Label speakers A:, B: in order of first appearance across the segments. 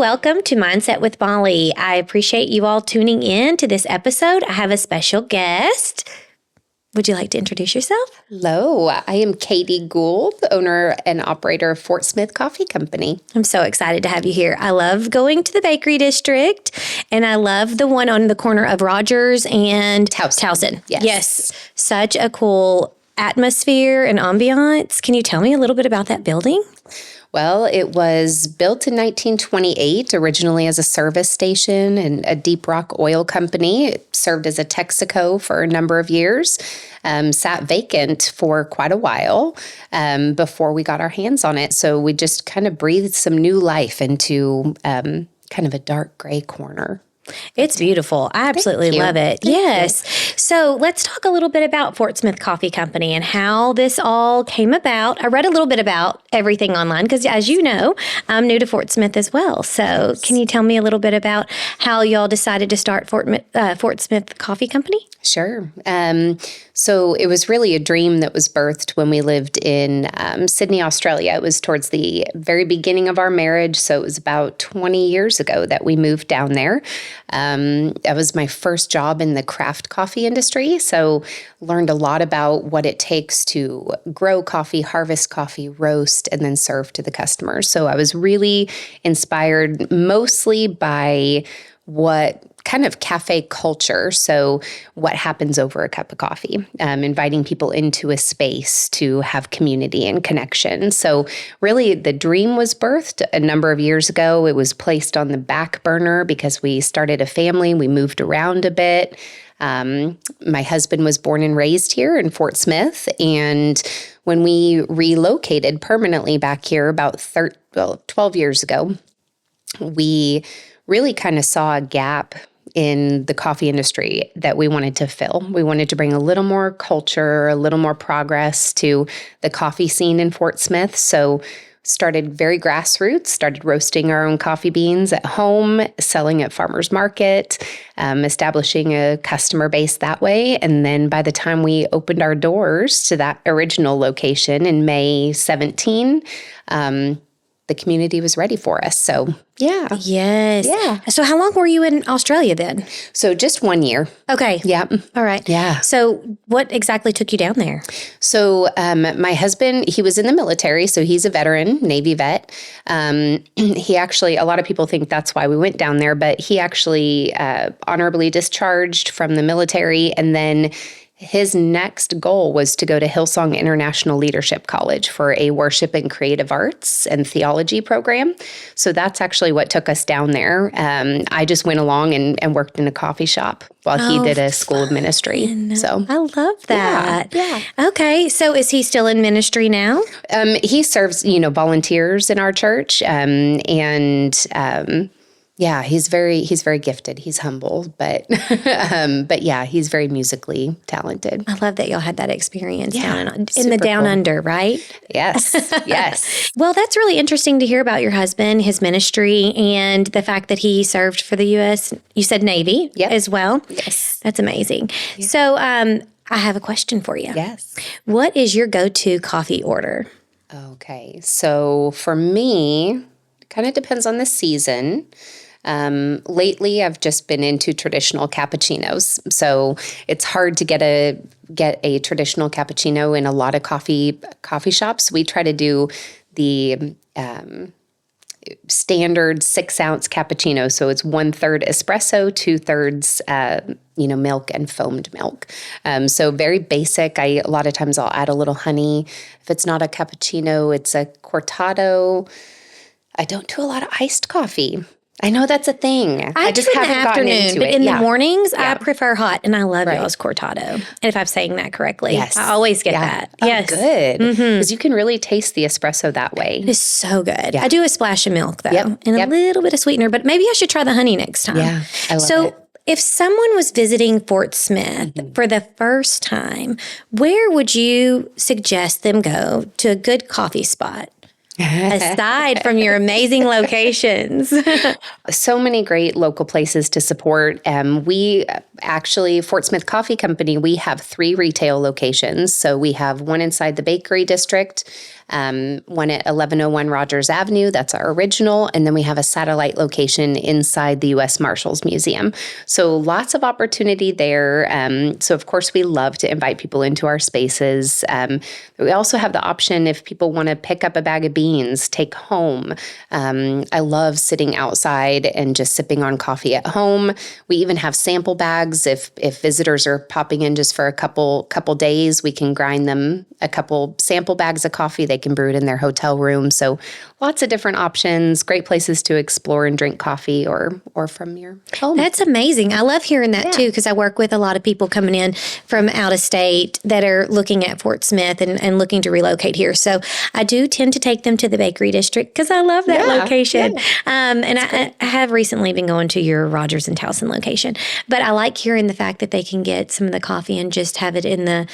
A: welcome to Mindset with Molly. I appreciate you all tuning in to this episode. I have a special guest. Would you like to introduce yourself?
B: Hello, I am Kaity Gould, owner and operator of Fort Smith Coffee Company.
A: I'm so excited to have you here. I love going to the bakery district, and I love the one on the corner of Rogers and Towson. Yes. Such a cool atmosphere and ambiance. Can you tell me a little bit about that building?
B: Well, it was built in 1928, originally as a service station and a deep rock oil company. It served as a Texaco for a number of years, sat vacant for quite a while before we got our hands on it. So we just kind of breathed some new life into kind of a dark gray corner.
A: It's beautiful. I absolutely love it. Yes. So let's talk a little bit about Fort Smith Coffee Company and how this all came about. I read a little bit about everything online because, as you know, I'm new to Fort Smith as well. So Can you tell me a little bit about how y'all decided to start Fort Smith Coffee Company?
B: Sure. So it was really a dream that was birthed when we lived in Sydney, Australia. It was towards the very beginning of our marriage. So it was about 20 years ago that we moved down there. That was my first job in the craft coffee industry. So learned a lot about what it takes to grow coffee, harvest coffee, roast, and then serve to the customers. So I was really inspired mostly by what kind of cafe culture. So what happens over a cup of coffee, inviting people into a space to have community and connection. So really the dream was birthed a number of years ago. It was placed on the back burner because we started a family. We moved around a bit. My husband was born and raised here in Fort Smith. And when we relocated permanently back here about 12 years ago, we really kind of saw a gap in the coffee industry that we wanted to fill. We wanted to bring a little more culture, a little more progress to the coffee scene in Fort Smith. So started very grassroots, started roasting our own coffee beans at home, selling at farmers market, establishing a customer base that way. And then by the time we opened our doors to that original location in May 17, the community was ready for us. So, yeah.
A: Yes.
B: Yeah.
A: So how long were you in Australia then?
B: So just 1 year.
A: Okay.
B: Yeah.
A: All right.
B: Yeah.
A: So what exactly took you down there?
B: So my husband, he was in the military, so he's a veteran, Navy vet. He actually, a lot of people think that's why we went down there, but he actually honorably discharged from the military, and then his next goal was to go to Hillsong International Leadership College for a worship and creative arts and theology program. So that's actually what took us down there. I just went along and worked in a coffee shop while he did a school of ministry. So
A: I love that.
B: Yeah.
A: Okay. So is he still in ministry now?
B: He serves, volunteers in our church, yeah, he's very gifted. He's humble, but yeah, he's very musically talented.
A: I love that y'all had that experience in the
B: super
A: down
B: cool.
A: under, right?
B: Yes, yes.
A: Well, that's really interesting to hear about your husband, his ministry, and the fact that he served for the U.S. You said Navy as well.
B: Yes,
A: that's amazing. Yeah. So, I have a question for you.
B: Yes.
A: What is your go-to coffee order?
B: Okay, so for me, it kind of depends on the season. Lately, I've just been into traditional cappuccinos. So it's hard to get a traditional cappuccino in a lot of coffee shops. We try to do the standard 6-ounce cappuccino. So it's 1/3 espresso, 2/3 milk and foamed milk. So very basic. A lot of times I'll add a little honey. If it's not a cappuccino, it's a cortado. I don't do a lot of iced coffee. I know that's a thing.
A: I just haven't gotten into it. But in the mornings, I prefer hot, and I love y'all's cortado. And if I'm saying that correctly, I always get that.
B: Oh,
A: yes,
B: good. Because you can really taste the espresso that way.
A: It's so good. Yeah. I do a splash of milk though, and a little bit of sweetener. But maybe I should try the honey next time.
B: Yeah, I love it.
A: If someone was visiting Fort Smith for the first time, where would you suggest them go to a good coffee spot? Aside from your amazing locations.
B: So many great local places to support. We actually, Fort Smith Coffee Company, we have 3 retail locations. So we have one inside the bakery district. one at 1101 Rogers Avenue. That's our original. And then we have a satellite location inside the U.S. Marshals Museum. So lots of opportunity there. So of course, we love to invite people into our spaces. We also have the option if people want to pick up a bag of beans, take home. I love sitting outside and just sipping on coffee at home. We even have sample bags. If visitors are popping in just for a couple days, we can grind them a couple sample bags of coffee. They can brew it in their hotel room. So lots of different options, great places to explore and drink coffee or from your home.
A: That's amazing. I love hearing that too, because I work with a lot of people coming in from out of state that are looking at Fort Smith and looking to relocate here. So I do tend to take them to the Bakery District because I love that location. Yeah. And I have recently been going to your Rogers and Towson location, but I like hearing the fact that they can get some of the coffee and just have it in the,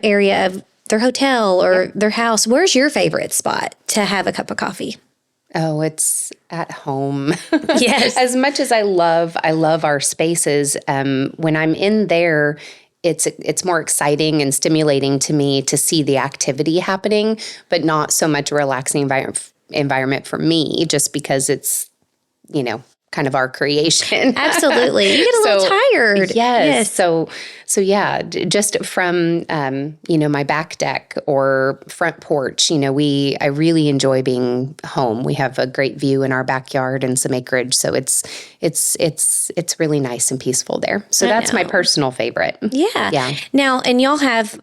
A: area of their hotel or their house. Where's your favorite spot to have a cup of coffee?
B: Oh, it's at home.
A: Yes.
B: As much as I love our spaces, when I'm in there, it's more exciting and stimulating to me to see the activity happening, but not so much a relaxing environment for me, just because it's, kind of our creation.
A: Absolutely. You get a little tired.
B: Yes. So yeah, just from, my back deck or front porch, I really enjoy being home. We have a great view in our backyard and some acreage. So it's really nice and peaceful there. So that's my personal favorite.
A: Yeah.
B: Yeah.
A: Now, and y'all have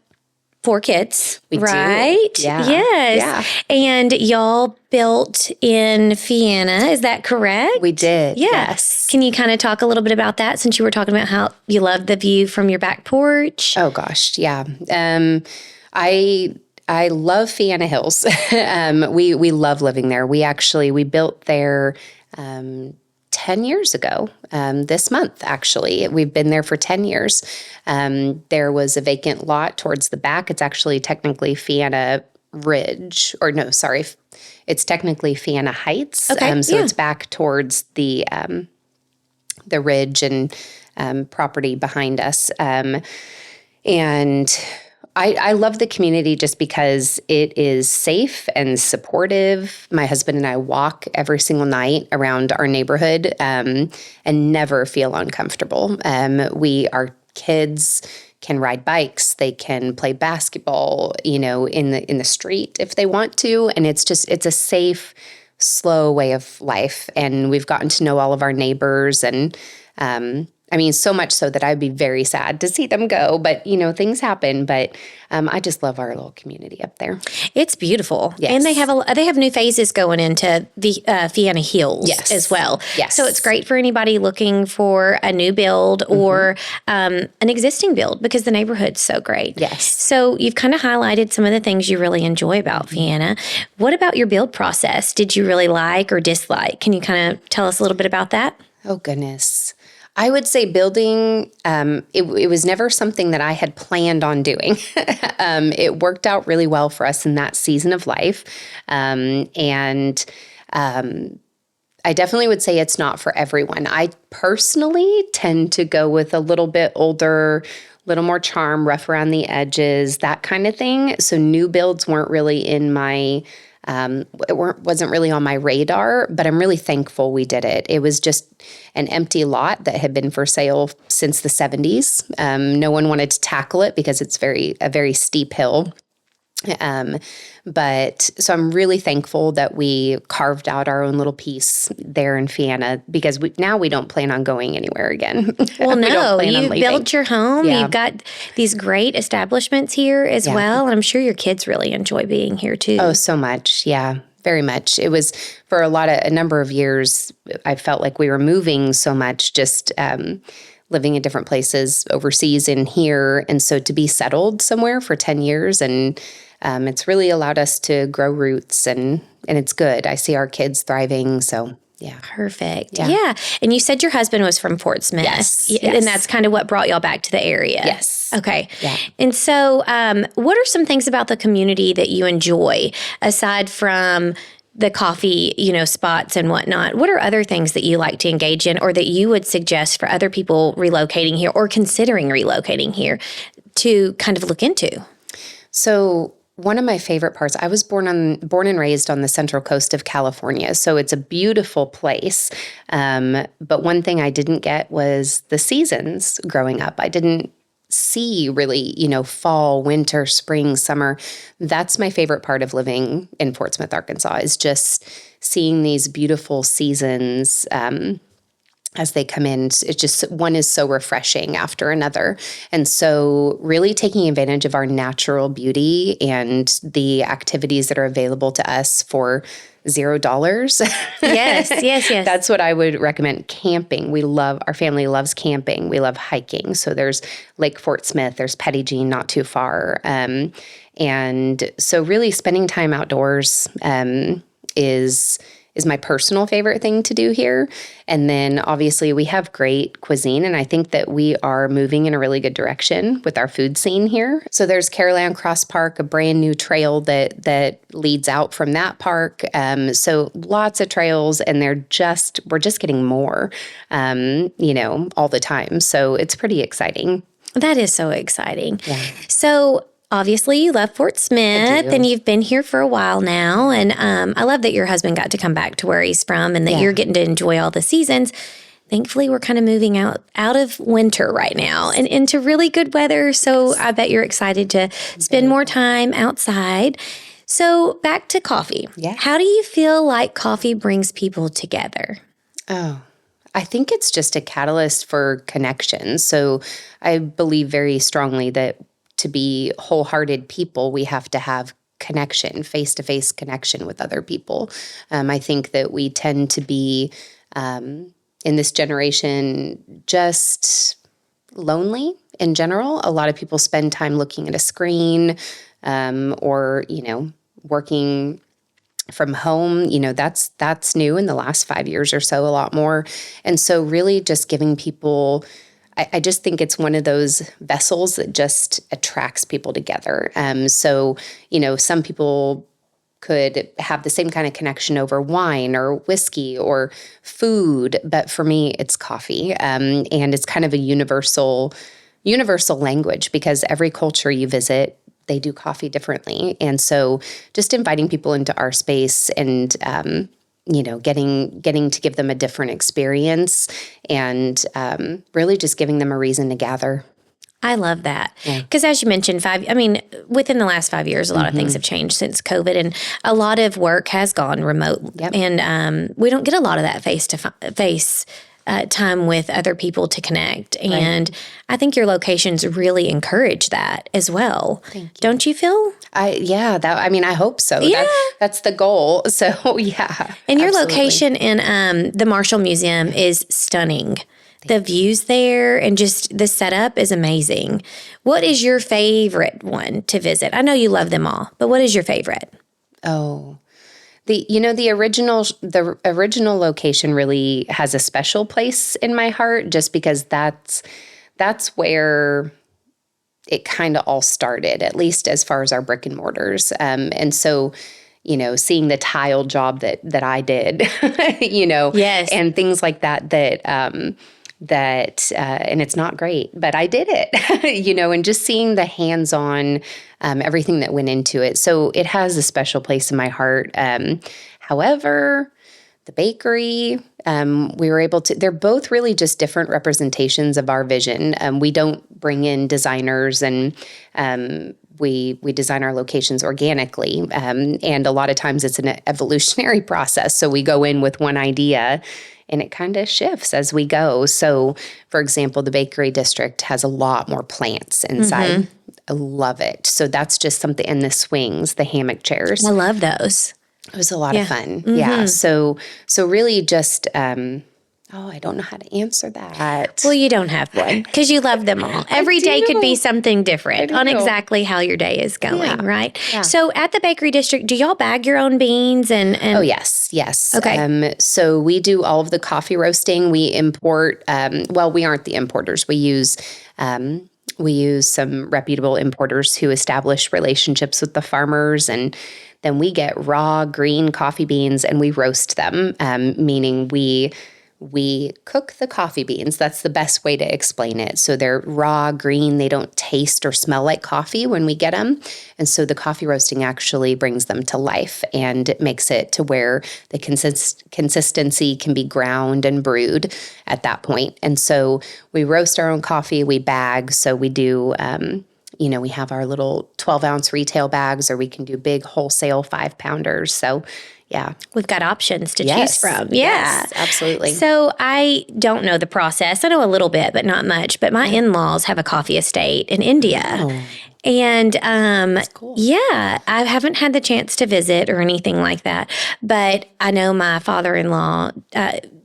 A: 4 kids,
B: we
A: right?
B: Do. Yeah.
A: Yes.
B: Yeah.
A: And y'all built in Fianna, is that correct?
B: We did.
A: Yes. Can you kind of talk a little bit about that, since you were talking about how you love the view from your back porch?
B: Oh gosh, yeah. I love Fianna Hills. We love living there. We built there 10 years ago, this month, actually. We've been there for 10 years. There was a vacant lot towards the back. It's actually technically Fianna Ridge, or no, sorry. It's technically Fianna Heights.
A: Okay.
B: It's back towards the ridge and property behind us. And I love the community just because it is safe and supportive. My husband and I walk every single night around our neighborhood and never feel uncomfortable. Our kids can ride bikes. They can play basketball, in the street if they want to. And it's a safe, slow way of life. And we've gotten to know all of our neighbors, and so much so that I'd be very sad to see them go, but things happen. But I just love our little community up there.
A: It's beautiful.
B: Yes.
A: And they have new phases going into the Fianna Hills as well.
B: Yes.
A: So it's great for anybody looking for a new build or an existing build, because the neighborhood's so great.
B: Yes.
A: So you've kind of highlighted some of the things you really enjoy about Fianna. What about your build process? Did you really like or dislike? Can you kind of tell us a little bit about that?
B: Oh, goodness. I would say building, it was never something that I had planned on doing. It worked out really well for us in that season of life. And I definitely would say it's not for everyone. I personally tend to go with a little bit older, little more charm, rough around the edges, that kind of thing. So new builds weren't really in my wasn't really on my radar, but I'm really thankful we did it. It was just an empty lot that had been for sale since the 70s. No one wanted to tackle it because it's a very steep hill. But so I'm really thankful that we carved out our own little piece there in Fianna, because now we don't plan on going anywhere again.
A: Well, no, you built your home. Yeah. You've got these great establishments here as well. And I'm sure your kids really enjoy being here too.
B: Oh, so much. Yeah, very much. It was for a number of years, I felt like we were moving so much, just, living in different places overseas and here. And so to be settled somewhere for 10 years and it's really allowed us to grow roots, and it's good. I see our kids thriving. So, yeah.
A: Perfect. Yeah. And you said your husband was from Fort Smith.
B: Yes.
A: And that's kind of what brought y'all back to the area.
B: Yes.
A: Okay.
B: Yeah.
A: And so what are some things about the community that you enjoy aside from the coffee, spots and whatnot? What are other things that you like to engage in, or that you would suggest for other people relocating here or considering relocating here to kind of look into?
B: So one of my favorite parts, I was born and raised on the Central Coast of California, so it's a beautiful place. But one thing I didn't get was the seasons growing up. I didn't see really, fall, winter, spring, summer. That's my favorite part of living in Fort Smith, Arkansas, is just seeing these beautiful seasons as they come in. It's just, one is so refreshing after another. And so really taking advantage of our natural beauty and the activities that are available to us for $0.
A: Yes.
B: That's what I would recommend. Camping. Our family loves camping. We love hiking. So there's Lake Fort Smith, there's Petit Jean not too far. And so really spending time outdoors is my personal favorite thing to do here. And then obviously we have great cuisine, and I think that we are moving in a really good direction with our food scene here. So there's Caroline Cross Park, a brand new trail that leads out from that park. So lots of trails, and we're just getting more, all the time. So it's pretty exciting.
A: That is so exciting.
B: Yeah.
A: So obviously, you love Fort Smith, and you've been here for a while now. And I love that your husband got to come back to where he's from, and that you're getting to enjoy all the seasons. Thankfully, we're kind of moving out of winter right now and into really good weather. So I bet you're excited to spend more time outside. So back to coffee.
B: Yeah.
A: How do you feel like coffee brings people together?
B: Oh, I think it's just a catalyst for connection. So I believe very strongly that to be wholehearted people, we have to have connection, face-to-face connection with other people. I think that we tend to be, in this generation, just lonely in general. A lot of people spend time looking at a screen or, working from home. That's new in the last 5 years or so, a lot more. And so really just giving people, I just think it's one of those vessels that just attracts people together. So, some people could have the same kind of connection over wine or whiskey or food, but for me, it's coffee. And it's kind of a universal language, because every culture you visit, they do coffee differently. And so just inviting people into our space and, getting to give them a different experience, and really just giving them a reason to gather.
A: I love that. Because as you mentioned, within the last 5 years, a lot of things have changed since COVID, and a lot of work has gone remote.
B: Yep.
A: And we don't get a lot of that face-to-face time with other people to connect. And I think your locations really encourage that as well.
B: Thank you.
A: Don't you feel?
B: I hope so.
A: Yeah.
B: That's the goal. So yeah.
A: And your
B: absolutely.
A: location in the Marshall Museum is stunning. The views there and just the setup is amazing. What is your favorite one to visit? I know you love them all, but what is your favorite?
B: Oh, the original location really has a special place in my heart, just because that's where it kind of all started, at least as far as our brick and mortars. And so, seeing the tile job that I did,
A: Yes.
B: and things like that, and it's not great, but I did it, and just seeing the hands-on, everything that went into it. So it has a special place in my heart. However, the bakery, we were able to, they're both really just different representations of our vision. We don't bring in designers, and we design our locations organically. And a lot of times it's an evolutionary process. So we go in with one idea, and it kind of shifts as we go. So, for example, the bakery district has a lot more plants inside. I love it. So that's just something. And the swings, the hammock chairs.
A: I love those.
B: It was a lot of fun. Yeah. So really just, I don't know how to answer that.
A: Well, you don't have one because you love them all. Every day could be something different on exactly how your day is going, right?
B: Yeah.
A: So at the bakery district, do y'all bag your own beans?
B: Oh, yes.
A: Okay.
B: So we do all of the coffee roasting. We import, we aren't the importers. We use some reputable importers who establish relationships with the farmers, and then we get raw green coffee beans and we roast them, meaning we we cook the coffee beans. That's the best way to explain it. So they're raw, green. They don't taste or smell like coffee when we get them. And so the coffee roasting actually brings them to life, and it makes it to where the consistency can be ground and brewed at that point. And so we roast our own coffee, we bag. So we do, we have our little 12-ounce retail bags, or we can do big wholesale 5-pounders. So yeah.
A: We've got options to choose from. Yeah.
B: Yes, absolutely.
A: So I don't know the process. I know a little bit, but not much. But my in-laws have a coffee estate in India.
B: Oh.
A: And
B: That's cool.
A: yeah, I haven't had the chance to visit or anything like that. But I know my father-in-law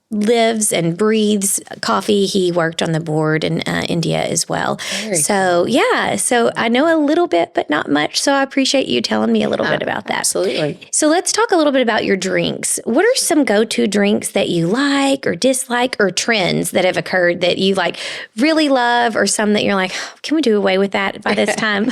A: lives and breathes coffee. He worked on the board in India as well. So I know a little bit, but not much. So I appreciate you telling me a little bit about that.
B: Absolutely.
A: So let's talk a little bit about your drinks. What are some go-to drinks that you like or dislike, or trends that have occurred that you really love, or some that you're like, can we do away with that by this time?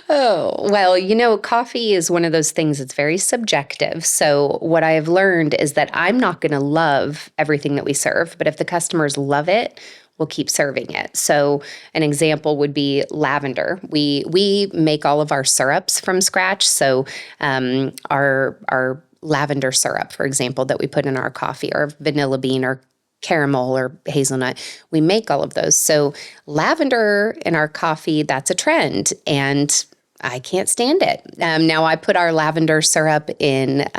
B: Oh, well, coffee is one of those things that's very subjective. So what I have learned is that I'm not going to love everything that we serve, but if the customers love it, we'll keep serving it. So an example would be lavender. We make all of our syrups from scratch. So our lavender syrup, for example, that we put in our coffee, or vanilla bean, or caramel, or hazelnut, we make all of those. So lavender in our coffee, that's a trend, and I can't stand it. Now I put our lavender syrup in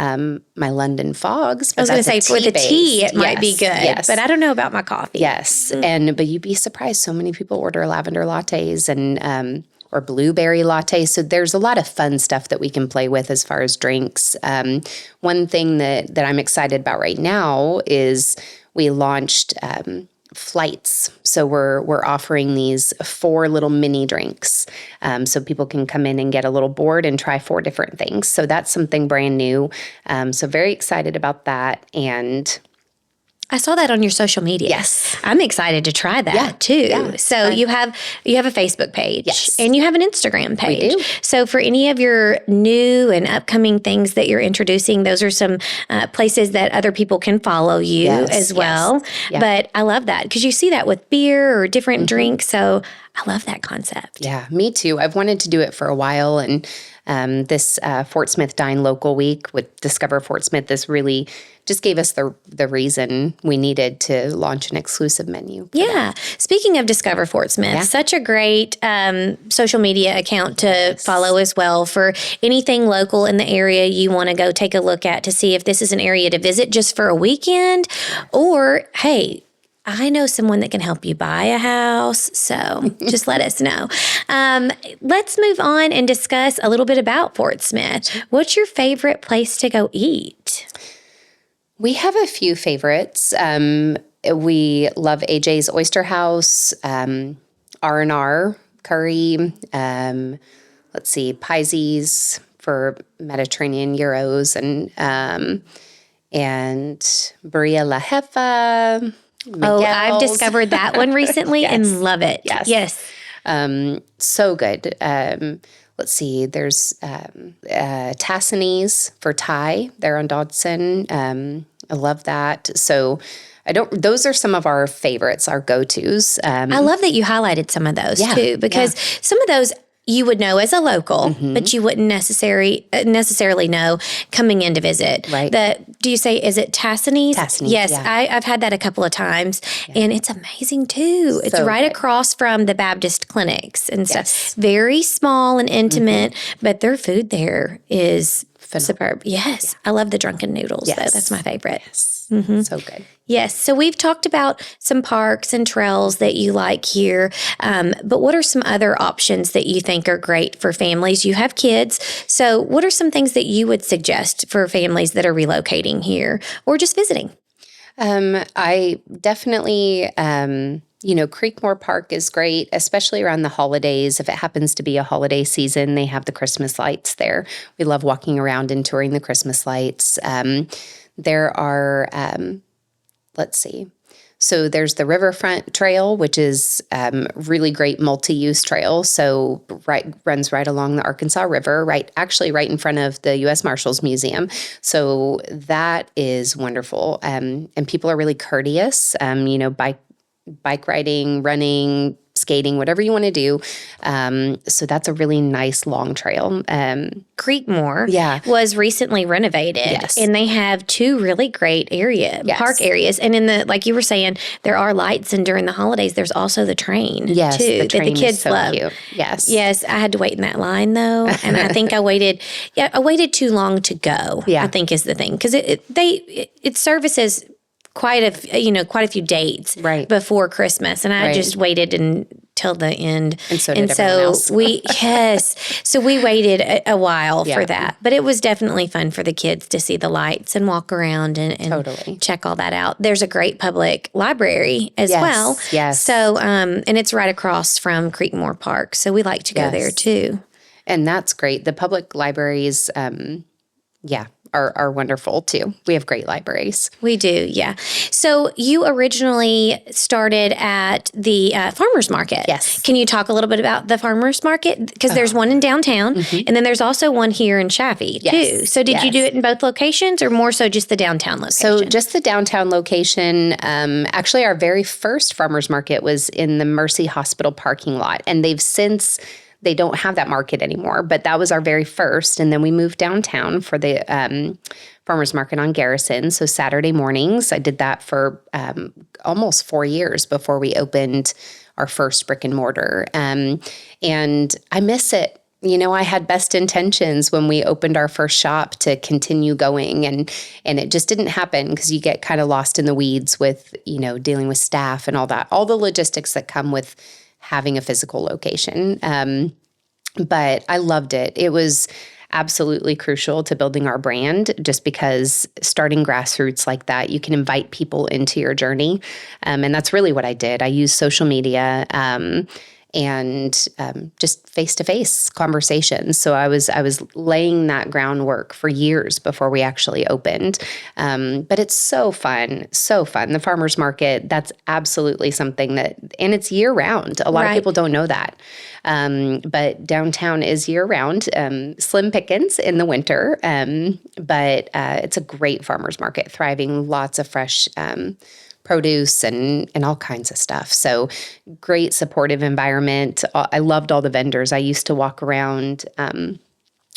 B: my London Fogs.
A: I was going to say, for the tea, it might be good, but I don't know about my coffee.
B: Yes, but you'd be surprised. So many people order lavender lattes and or blueberry lattes. So there's a lot of fun stuff that we can play with as far as drinks. One thing that I'm excited about right now is we launched flights. So we're offering these 4 little mini drinks. So people can come in and get a little board and try 4 different things. So that's something brand new. So very excited about that. And
A: I saw that on your social media.
B: Yes.
A: I'm excited to try that too.
B: Yeah.
A: So you have a Facebook page.
B: Yes.
A: And you have an Instagram page.
B: We do.
A: So for any of your new and upcoming things that you're introducing, those are some places that other people can follow you as well.
B: Yeah.
A: But I love that because you see that with beer or different drinks. So I love that concept.
B: Yeah, me too. I've wanted to do it for a while, and this Fort Smith Dine Local Week with Discover Fort Smith, this really just gave us the reason we needed to launch an exclusive menu.
A: Yeah. Speaking of Discover Fort Smith, such a great social media account to follow as well for anything local in the area you want to go take a look at to see if this is an area to visit just for a weekend, or, hey, I know someone that can help you buy a house, so just let us know. Let's move on and discuss a little bit about Fort Smith. What's your favorite place to go eat?
B: We have a few favorites. We love AJ's Oyster House, R&R Curry, let's see, Pisces for Mediterranean gyros, and Berea La Jefa.
A: Miguel's. Oh, I've discovered that one recently and love it. Yes.
B: So good. Let's see, there's Towson's for Thai. They're on Dodson. I love that. So those are some of our favorites, our go-tos.
A: I love that you highlighted some of those too, because some of those you would know as a local, but you wouldn't necessarily know coming in to visit.
B: Right.
A: Do you say, is it Towson's?
B: Towson's,
A: yes, I've had that a couple of times, and it's amazing too. It's right across from the Baptist clinics and stuff. Very small and intimate, but their food there is superb. Yes. I love the drunken noodles, though. That's my favorite.
B: Yes. So good.
A: Yes. So we've talked about some parks and trails that you like here, but what are some other options that you think are great for families? You have kids. So what are some things that you would suggest for families that are relocating here or just visiting?
B: I definitely, Creekmore Park is great, especially around the holidays. If it happens to be a holiday season, they have the Christmas lights there. We love walking around and touring the Christmas lights. There are, So there's the Riverfront Trail, which is really great multi-use trail. So runs right along the Arkansas River, actually right in front of the U.S. Marshals Museum. So that is wonderful. And people are really courteous, bike riding, running, skating, whatever you want to do. So that's a really nice long trail.
A: Creekmore was recently renovated.
B: Yes.
A: And they have two really great park areas. And like you were saying, there are lights, and during the holidays, there's also the train too,
B: the train
A: that the kids
B: is so
A: love.
B: Cute. Yes.
A: Yes. I had to wait in that line though. And I think I waited too long to go, I think is the thing. Because it services quite a few dates before Christmas, and I just waited until the end.
B: And so did everyone else.
A: So we waited a while for that, but it was definitely fun for the kids to see the lights and walk around and check all that out. There's a great public library as well.
B: Yes.
A: So and it's right across from Creekmore Park, so we like to go there too.
B: And that's great. The public libraries, are wonderful too. We have great libraries.
A: We do, yeah. So you originally started at the farmers market.
B: Yes.
A: Can you talk a little bit about the farmers market? Because there's one in downtown, and then there's also one here in Chaffee too. So did you do it in both locations, or more so just the downtown location?
B: So just the downtown location. Actually, our very first farmers market was in the Mercy Hospital parking lot, and they don't have that market anymore, but that was our very first. And then we moved downtown for the farmers market on Garrison. So Saturday mornings, I did that for almost 4 years before we opened our first brick and mortar. And I miss it. I had best intentions when we opened our first shop to continue going, and it just didn't happen because you get kind of lost in the weeds with, dealing with staff and all that, all the logistics that come with having a physical location. But I loved it. It was absolutely crucial to building our brand, just because starting grassroots like that, you can invite people into your journey. And that's really what I did. I used social media and just face-to-face conversations. So I was laying that groundwork for years before we actually opened. But it's so fun, so fun. The farmers market, that's absolutely something and it's year-round. A lot of people don't know that. But downtown is year-round, slim pickings in the winter. But it's a great farmers market, thriving, lots of fresh produce and all kinds of stuff. So great supportive environment. I loved all the vendors. I used to walk around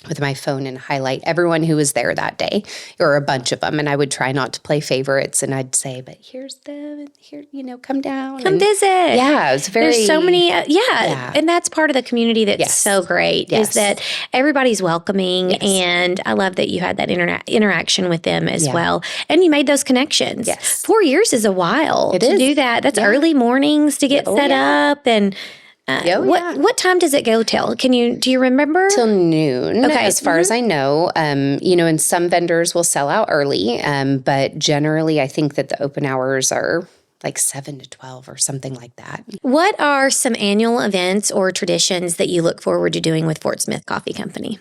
B: with my phone and highlight everyone who was there that day, or a bunch of them. And I would try not to play favorites, and I'd say, but here's them, here, come down.
A: Come visit.
B: Yeah, it was
A: There's so many, and that's part of the community that's so great, is that everybody's welcoming, and I love that you had that interaction with them as well, and you made those connections. 4 years is a while to do that. That's early mornings to get set up, and what time does it go till? Do you remember?
B: Till noon, as far as I know. And some vendors will sell out early, but generally I think that the open hours are like 7 to 12 or something like that.
A: What are some annual events or traditions that you look forward to doing with Fort Smith Coffee Company?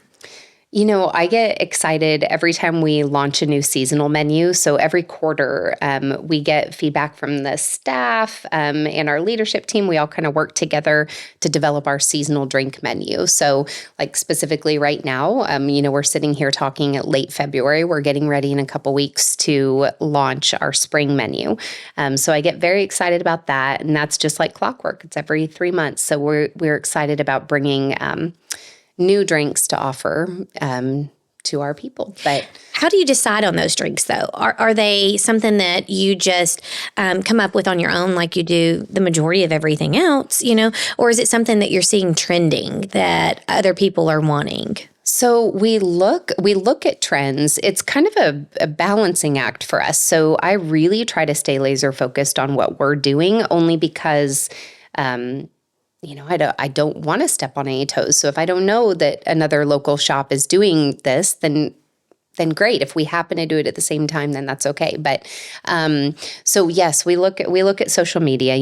B: I get excited every time we launch a new seasonal menu. So every quarter, we get feedback from the staff and our leadership team. We all kind of work together to develop our seasonal drink menu. So like specifically right now, we're sitting here talking at late February. We're getting ready in a couple weeks to launch our spring menu. So I get very excited about that. And that's just like clockwork. It's every 3 months. So we're excited about bringing new drinks to offer to our people. But
A: how do you decide on those drinks, though? Are they something that you just come up with on your own, like you do the majority of everything else, or is it something that you're seeing trending that other people are wanting?
B: So we look at trends. It's kind of a balancing act for us. So I really try to stay laser focused on what we're doing, only because I don't want to step on any toes. So if I don't know that another local shop is doing this, then great. If we happen to do it at the same time, then that's okay. But so yes, we look at social media.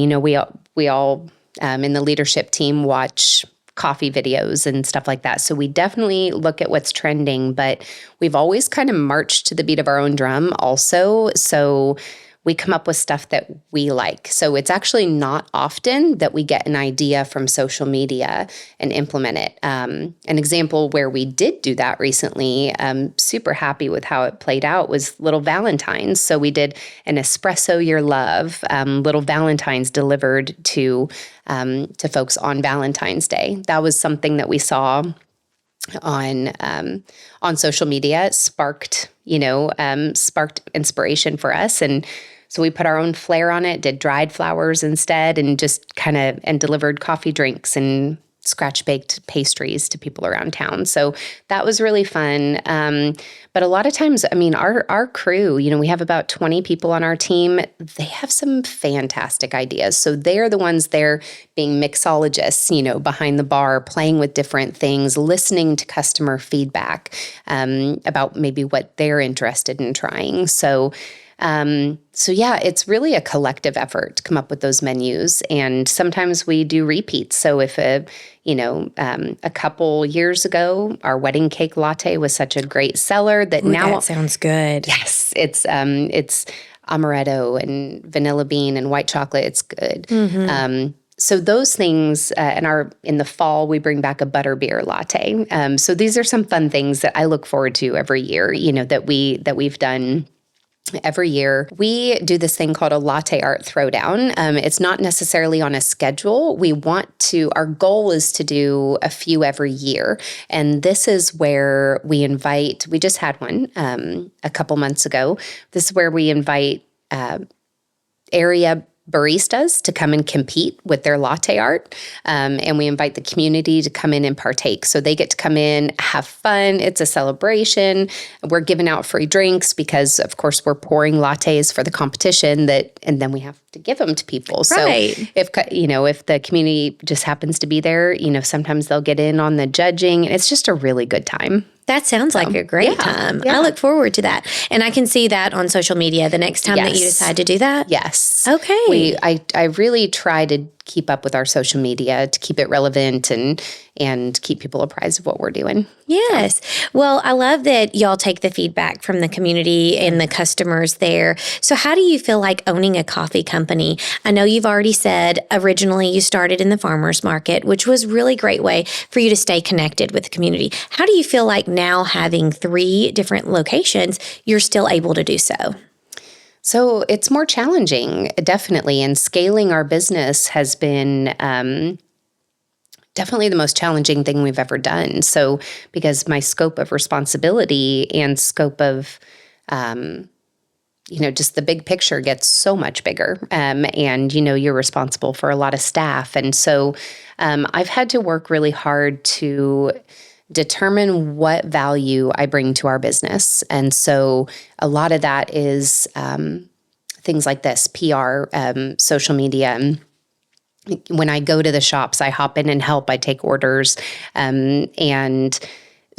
B: We all in the leadership team watch coffee videos and stuff like that. So we definitely look at what's trending, but we've always kind of marched to the beat of our own drum also. So we come up with stuff that we like. So it's actually not often that we get an idea from social media and implement it. An example where we did do that recently, super happy with how it played out, was Little Valentines. So we did an espresso your love, Little Valentines delivered to folks on Valentine's Day. That was something that we saw on social media. It sparked inspiration for us. And so we put our own flair on it, did dried flowers instead, and just and delivered coffee drinks and scratch baked pastries to people around town. So that was really fun. But a lot of times, I mean, our crew, we have about 20 people on our team. They have some fantastic ideas. So they're the ones there being mixologists, behind the bar, playing with different things, listening to customer feedback about maybe what they're interested in trying. So yeah, it's really a collective effort to come up with those menus. And sometimes we do repeats. So if a couple years ago, our wedding cake latte was such a great seller that
A: Ooh,
B: now
A: that sounds good.
B: Yes, it's amaretto and vanilla bean and white chocolate. It's good. Mm-hmm. So those things, in the fall, we bring back a butterbeer latte. So these are some fun things that I look forward to every year, that we've done. Every year, we do this thing called a latte art throwdown. It's not necessarily on a schedule. Our goal is to do a few every year. And this is where we just had one a couple months ago. This is where we invite area baristas to come and compete with their latte art. And we invite the community to come in and partake. So they get to come in, have fun. It's a celebration. We're giving out free drinks because, of course, we're pouring lattes for the competition and then we have to give them to people.
A: Right.
B: So if the community just happens to be there, sometimes they'll get in on the judging. It's just a really good time.
A: That sounds like a great time.
B: Yeah.
A: I look forward to that. And I can see that on social media the next time that you decide to do that?
B: Yes.
A: Okay.
B: I really try to keep up with our social media to keep it relevant and keep people apprised of what we're doing.
A: Yes. Well, I love that y'all take the feedback from the community and the customers there. So how do you feel like owning a coffee company? I know you've already said originally you started in the farmers market, which was a really great way for you to stay connected with the community. How do you feel like now having 3 different locations, you're still able to do so?
B: So it's more challenging, definitely, and scaling our business has been definitely the most challenging thing we've ever done. So because my scope of responsibility and scope of, just the big picture gets so much bigger, and, you're responsible for a lot of staff. And so I've had to work really hard to determine what value I bring to our business. And so a lot of that is things like this, PR, social media. When I go to the shops, I hop in and help, I take orders. And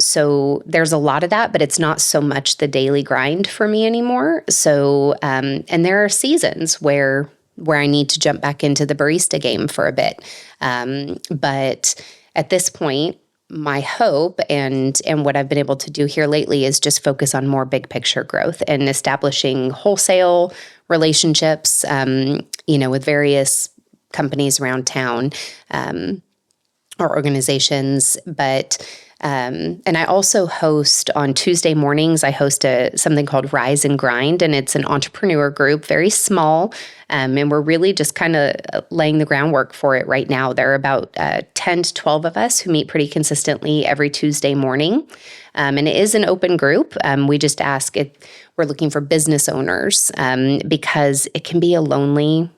B: so there's a lot of that, but it's not so much the daily grind for me anymore. So, and there are seasons where I need to jump back into the barista game for a bit. But at this point, my hope and what I've been able to do here lately is just focus on more big picture growth and establishing wholesale relationships, with various companies around town or organizations. But and I also host on Tuesday mornings. I host something called Rise and Grind, and it's an entrepreneur group, very small, and we're really just kind of laying the groundwork for it right now. There are about 10 to 12 of us who meet pretty consistently every Tuesday morning, and it is an open group. We just ask if we're looking for business owners because it can be a lonely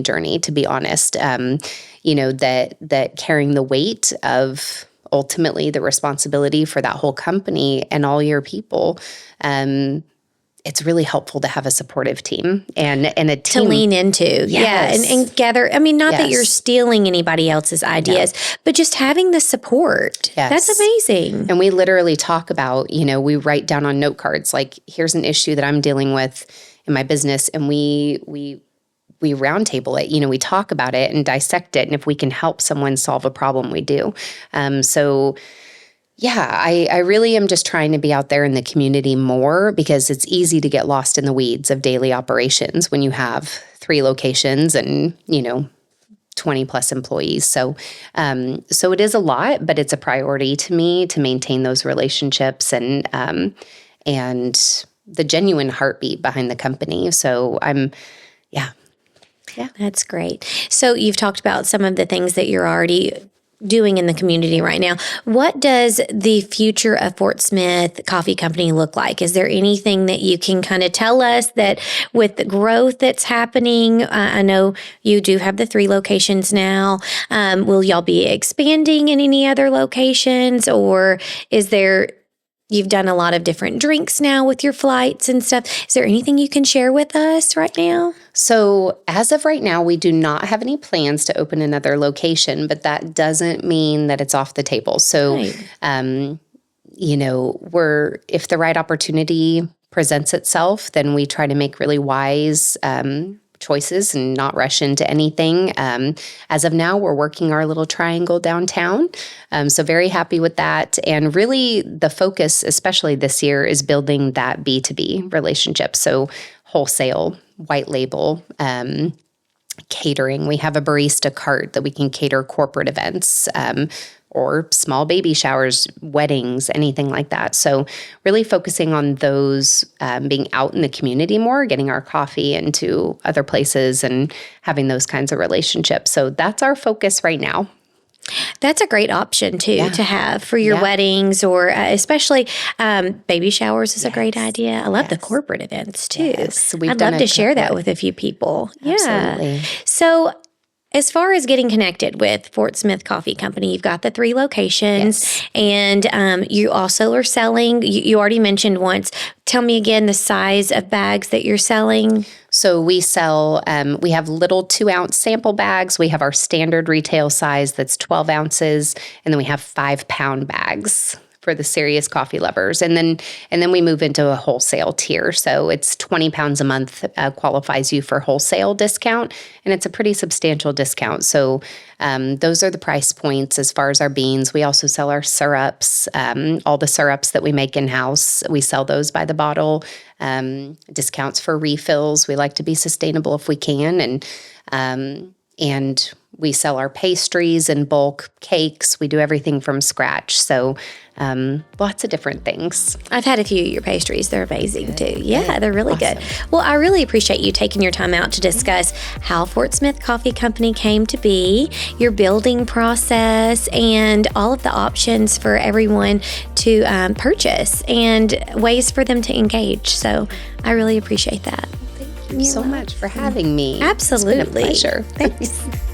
B: journey, to be honest. That carrying the weight of ultimately the responsibility for that whole company and all your people, it's really helpful to have a supportive team and a team
A: to lean into.
B: Yes.
A: Yeah. And gather, not that
B: Yes.
A: you're stealing anybody else's ideas, but just having the support.
B: Yes.
A: That's amazing.
B: And we literally talk about, we write down on note cards, like, here's an issue that I'm dealing with in my business. And we roundtable it, we talk about it and dissect it. And if we can help someone solve a problem, we do. So Yeah, I really am just trying to be out there in the community more because it's easy to get lost in the weeds of daily operations when you have 3 locations and, 20 plus employees. So it is a lot, but it's a priority to me to maintain those relationships and the genuine heartbeat behind the company. So yeah.
A: That's great. So you've talked about some of the things that you're already doing in the community right now. What does the future of Fort Smith Coffee Company look like? Is there anything that you can kind of tell us that with the growth that's happening? I know you do have the 3 locations now. Will y'all be expanding in any other locations, or you've done a lot of different drinks now with your flights and stuff. Is there anything you can share with us right now?
B: So as of right now, we do not have any plans to open another location, but that doesn't mean that it's off the table. So,
A: Right.
B: if the right opportunity presents itself, then we try to make really wise choices and not rush into anything. As of now, we're working our little triangle downtown. So very happy with that. And really the focus, especially this year, is building that B2B relationship. So wholesale, white label, catering. We have a barista cart that we can cater corporate events, or small baby showers, weddings, anything like that. So really focusing on those, being out in the community more, getting our coffee into other places and having those kinds of relationships. So that's our focus right now.
A: That's a great option too to have for your weddings, or especially baby showers is a great idea. I love the corporate events too.
B: Yes,
A: I'd love to share that with a few people.
B: Absolutely.
A: Yeah. So as far as getting connected with Fort Smith Coffee Company, you've got the 3 locations, and you also are selling. You already mentioned once. Tell me again the size of bags that you're selling.
B: So we sell, we have little 2-ounce sample bags. We have our standard retail size that's 12 ounces, and then we have 5-pound bags for the serious coffee lovers. And then we move into a wholesale tier. So it's 20 pounds a month qualifies you for wholesale discount, and it's a pretty substantial discount. So those are the price points as far as our beans. We also sell our syrups, all the syrups that we make in-house. We sell those by the bottle, discounts for refills. We like to be sustainable if we can. And we sell our pastries in bulk, cakes. We do everything from scratch. So lots of different things.
A: I've had a few of your pastries. They're amazing too. Yeah, they're really good. Well, I really appreciate you taking your time out to discuss how Fort Smith Coffee Company came to be, your building process, and all of the options for everyone to purchase and ways for them to engage. So I really appreciate that.
B: Thank you so much for having me.
A: Absolutely.
B: It's been a pleasure.
A: Thanks.